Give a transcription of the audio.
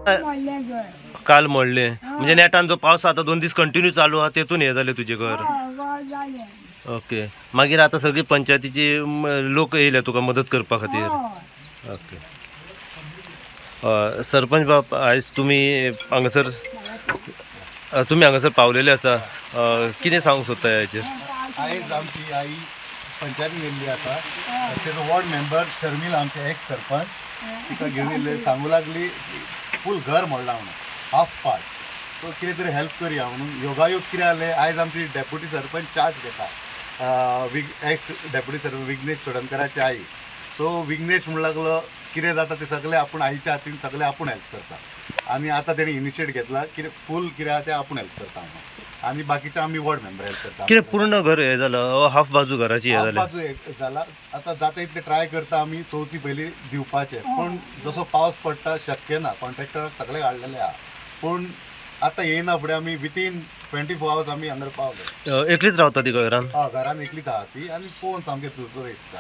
काल मोडले म्हणजे नेटान जो पावस आता 2 दीस कंटिन्यू चालू हा तेतून हे झाले तुझे घर. ओके मागीर आता सगळी पंचायतीची लोक येयले तुका मदत करपा खातीर. ओके सरपंच बाब आयज तुम्ही हांगासर पावलेले आसा कितें सांगूंक सोदता हेचेर? आयज आमची आई पंचायतीन गेल्ली आसा तेजो वॉर्ड मेंबर शर्मिला आमचे एक्स सरपंच तिका घेवन येयले सांगू लागली फूल घर मोडला म्हणून हाफ पार्ट सो कितें तरी हेल्प करया म्हणून योगायोग कितें जालें आयज आमची डेप्युटी सरपंच चार्ज घेता एक्स डेप्युटी सरपंच विघ्नेश चोडणकराची आई. सो विघ्नेश म्हणू लागलो कितें जाता ते सगळे आपूण आईच्या हातीन सगळे आपूण हेल्प करता आनी आतां तेणी इनिशिएट घेतला कितें फूल कितें आहा तें आपूण हेल्प करता म्हणून आनी बाकीचे आमी वॉर्ड मेंबर हेल्प करता. कितें पूर्ण घर हे जालां हाफ बाजू घराची हे जाल्या? बाजू जाला आतां जाता इतले ट्राय करता आमी चवथी पयली दिवपाचे पूण जसो पावस पडटा शक्य ना कॉन्ट्रॅक्टराक सगळे हाडलेले आहा पूण आतां येयना फुडें आमी विथीन 24 hours आमी हांगर पावले. एकलीच रावता ती घरान? घरान एकलीच आहा ती आनी पळोवन सामकें चुरचुर दिसता.